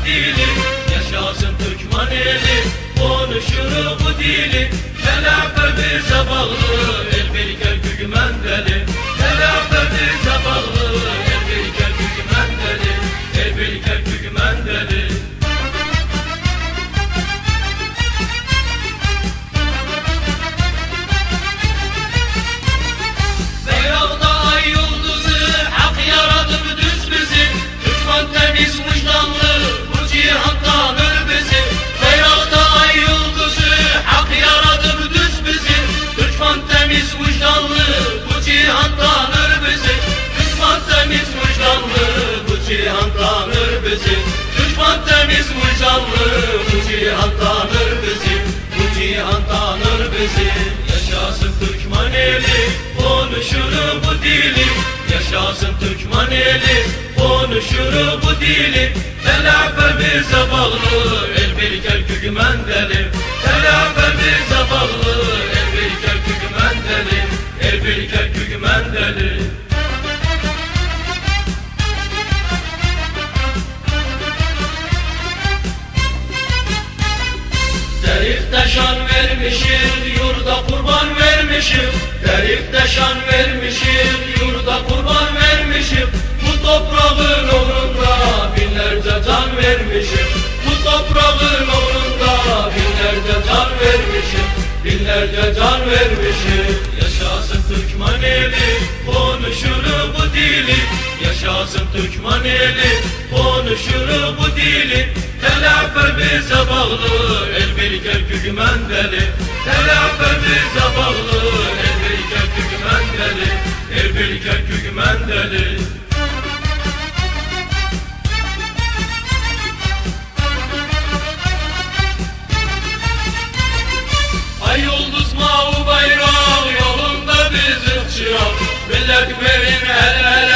bu dili, yaşasın Türkmen eli, konuşur bu dili. Telafe bize bağlı, el bir gel Türkmen deli. Telafe bize bağlı, el bir gel Türkmen deli. El bir gel Türkmen deli. Beyrakta ay yıldızı, hak yaradı düz bizi. Türkmen temiz vicdanlı, bu cihan tanır bizi. Beyrakta ay yıldızı, hak yaradı düz bizi. Türkmen temiz vicdanlı, bu cihan tanır bizi. Türkmen temiz vicdanlı, bu cihan tanır bizi. Türkmen temiz vicdanlı, bu cihan tanır bizi. Bu cihan tanır bizi. Yaşasın Türkmen eli, konuşur bu dili. Yaşasın Türkmen eli, konuşur bu dili. Telafe bize bağlı, el bir gel Türkmen deli. Telafe bize bağlı, el bir gel Türkmen deli. El bir gel Türkmen deli. Derifte şan vermişim, yurda kurban vermişim. Derifte şan vermişim, yurda kurban vermişim. Bu toprağın uğrunda binlerce can vermişim. Bu toprağın uğrunda binlerce can vermişim. Binlerce can vermişim. Yaşasın Türkmen eli, konuşur bu dili. Yaşasın Türkmen eli, konuşur bu dili. Telafe bize bağlı, el bir gel Türkmen deli. Telafe bize bağlı, el bir gel Türkmen deli. El bir gel Türkmen deli. Ay yıldız mavi bayrak, yolunda bizim çırak. Millet verin el ele.